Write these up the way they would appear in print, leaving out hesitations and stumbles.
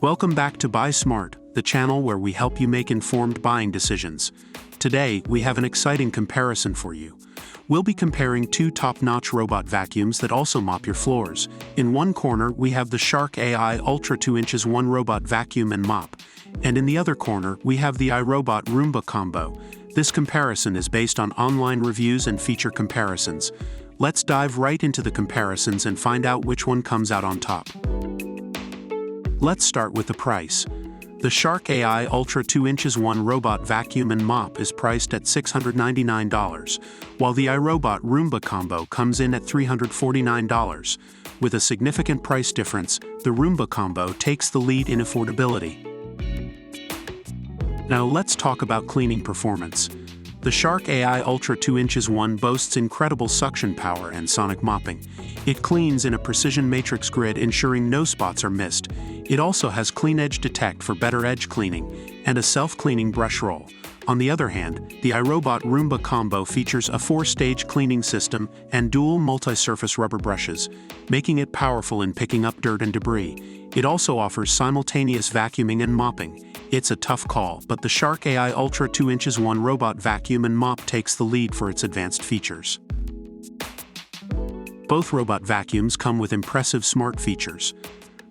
Welcome back to Buy Smart, the channel where we help you make informed buying decisions. Today, we have an exciting comparison for you. We'll be comparing two top-notch robot vacuums that also mop your floors. In one corner, we have the Shark AI Ultra 2 inches 1 robot vacuum and mop. And in the other corner, we have the iRobot Roomba combo. This comparison is based on online reviews and feature comparisons. Let's dive right into the comparisons and find out which one comes out on top. Let's start with the price. The Shark AI Ultra 2 inches 1 robot vacuum and mop is priced at $699, while the iRobot Roomba combo comes in at $349. With a significant price difference, the Roomba combo takes the lead in affordability. Now let's talk about cleaning performance. The Shark AI Ultra 2 inches 1 boasts incredible suction power and sonic mopping. It cleans in a precision matrix grid, ensuring no spots are missed. It also has CleanEdge Detect for better edge cleaning, and a self-cleaning brush roll. On the other hand, the iRobot Roomba combo features a 4-stage cleaning system and dual multi-surface rubber brushes, making it powerful in picking up dirt and debris. It also offers simultaneous vacuuming and mopping. It's a tough call, but the Shark AI Ultra 2 inches 1 robot vacuum and mop takes the lead for its advanced features. Both robot vacuums come with impressive smart features.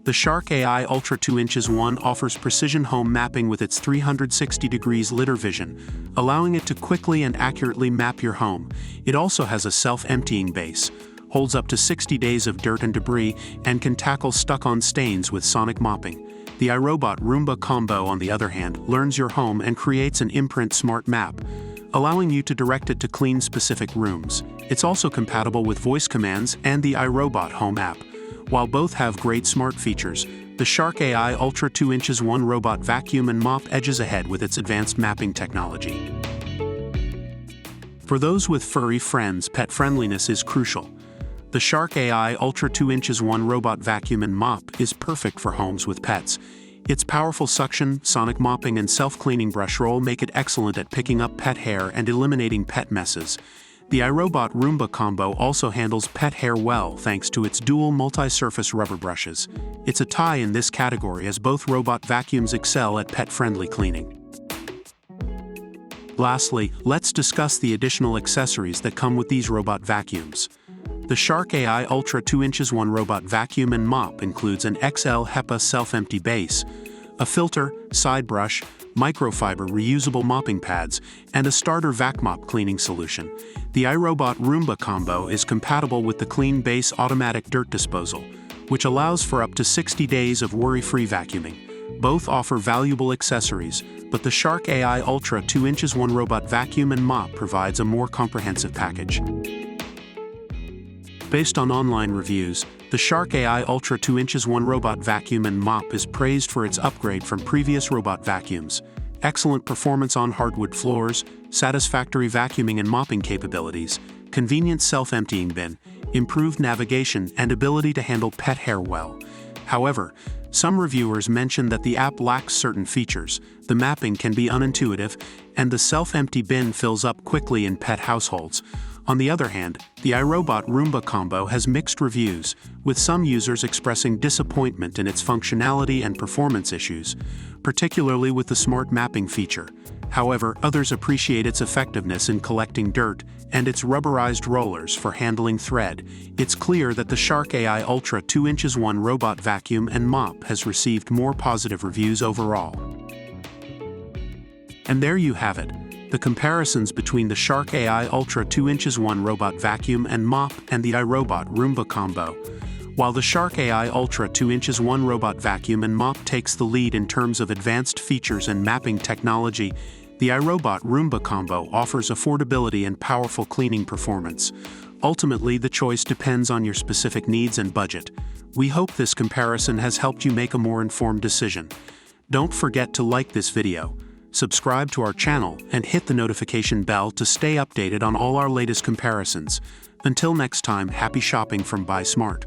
The Shark AI Ultra 2 inches 1 offers precision home mapping with its 360 degrees lidar vision, allowing it to quickly and accurately map your home. It also has a self-emptying base, holds up to 60 days of dirt and debris, and can tackle stuck-on stains with sonic mopping. The iRobot Roomba combo, on the other hand, learns your home and creates an imprint smart map, allowing you to direct it to clean specific rooms. It's also compatible with voice commands and the iRobot Home app. While both have great smart features, the Shark AI Ultra 2 inches 1 robot vacuum and mop edges ahead with its advanced mapping technology. For those with furry friends, pet friendliness is crucial. The Shark AI Ultra 2 inches 1 robot vacuum and mop is perfect for homes with pets. Its powerful suction, sonic mopping, and self-cleaning brush roll make it excellent at picking up pet hair and eliminating pet messes. The iRobot Roomba combo also handles pet hair well thanks to its dual multi-surface rubber brushes. It's a tie in this category as both robot vacuums excel at pet-friendly cleaning. Lastly, let's discuss the additional accessories that come with these robot vacuums. The Shark AI Ultra 2 inches 1 robot vacuum and mop includes an XL HEPA self-empty base, a filter, side brush, microfiber reusable mopping pads, and a starter vac mop cleaning solution. The iRobot Roomba combo is compatible with the Clean Base automatic dirt disposal, which allows for up to 60 days of worry-free vacuuming. Both offer valuable accessories, but the Shark AI Ultra 2 inches 1 robot vacuum and mop provides a more comprehensive package. Based on online reviews, the Shark AI Ultra 2 inches 1 robot vacuum and mop is praised for its upgrade from previous robot vacuums, excellent performance on hardwood floors, satisfactory vacuuming and mopping capabilities, convenient self-emptying bin, improved navigation, and ability to handle pet hair well. However, some reviewers mention that the app lacks certain features, the mapping can be unintuitive, and the self-empty bin fills up quickly in pet households. On the other hand, the iRobot Roomba combo has mixed reviews, with some users expressing disappointment in its functionality and performance issues, particularly with the smart mapping feature. However, others appreciate its effectiveness in collecting dirt and its rubberized rollers for handling thread. It's clear that the Shark AI Ultra 2 inches 1 robot vacuum and mop has received more positive reviews overall. And there you have it. The comparisons between the Shark AI Ultra 2 inches 1 robot vacuum and mop and the iRobot Roomba combo. While the Shark AI Ultra 2 inches 1 robot vacuum and mop takes the lead in terms of advanced features and mapping technology, the iRobot Roomba combo offers affordability and powerful cleaning performance. Ultimately, the choice depends on your specific needs and budget. We hope this comparison has helped you make a more informed decision. Don't forget to like this video, subscribe to our channel, and hit the notification bell to stay updated on all our latest comparisons. Until next time, happy shopping from Buy Smart.